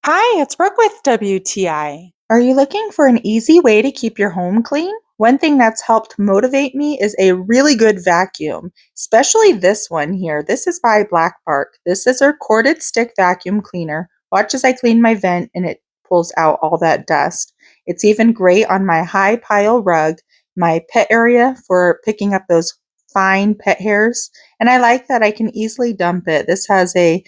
Hi, it's Brooke with WTI. Are you looking for an easy way to keep your home clean? One thing that's helped motivate me is a really good vacuum, especially this one here. This is by BLACKBARK. This is a corded stick vacuum cleaner. Watch as I clean my vent and it pulls out all that dust. It's even great on my high pile rug, my pet area for picking up those fine pet hairs, and I like that I can easily dump it. This has a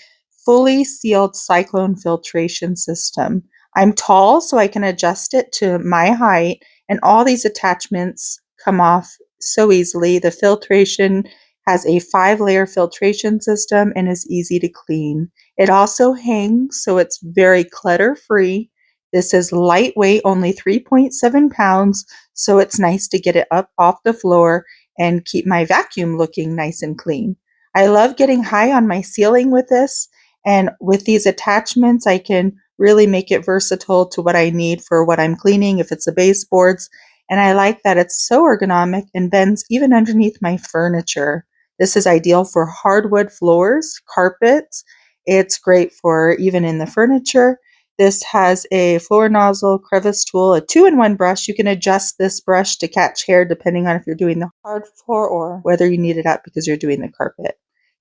fully sealed cyclone filtration system. I'm tall, so I can adjust it to my height, and all these attachments come off so easily. The filtration has a 5-layer filtration system and is easy to clean. It also hangs, so it's very clutter free. This is lightweight, only 3.7 pounds, so it's nice to get it up off the floor and keep my vacuum looking nice and clean. I love getting high on my ceiling with this, and with these attachments, I can really make it versatile to what I need for what I'm cleaning, if it's the baseboards. And I like that it's so ergonomic and bends even underneath my furniture. This is ideal for hardwood floors, carpets. It's great for even in the furniture. This has a floor nozzle, crevice tool, a 2-in-1 brush. You can adjust this brush to catch hair depending on if you're doing the hard floor or whether you need it up because you're doing the carpet.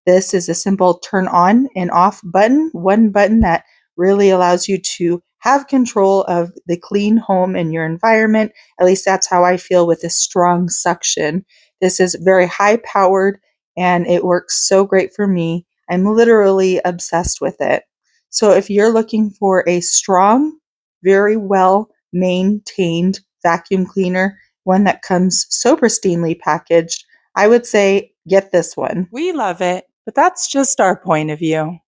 This is a simple turn on and off button, one button that really allows you to have control of the clean home and your environment. At least that's how I feel with this strong suction. This is very high powered and it works so great for me. I'm literally obsessed with it. So if you're looking for a strong, very well maintained vacuum cleaner, one that comes so pristinely packaged, I would say get this one. We love it, but that's just our point of view.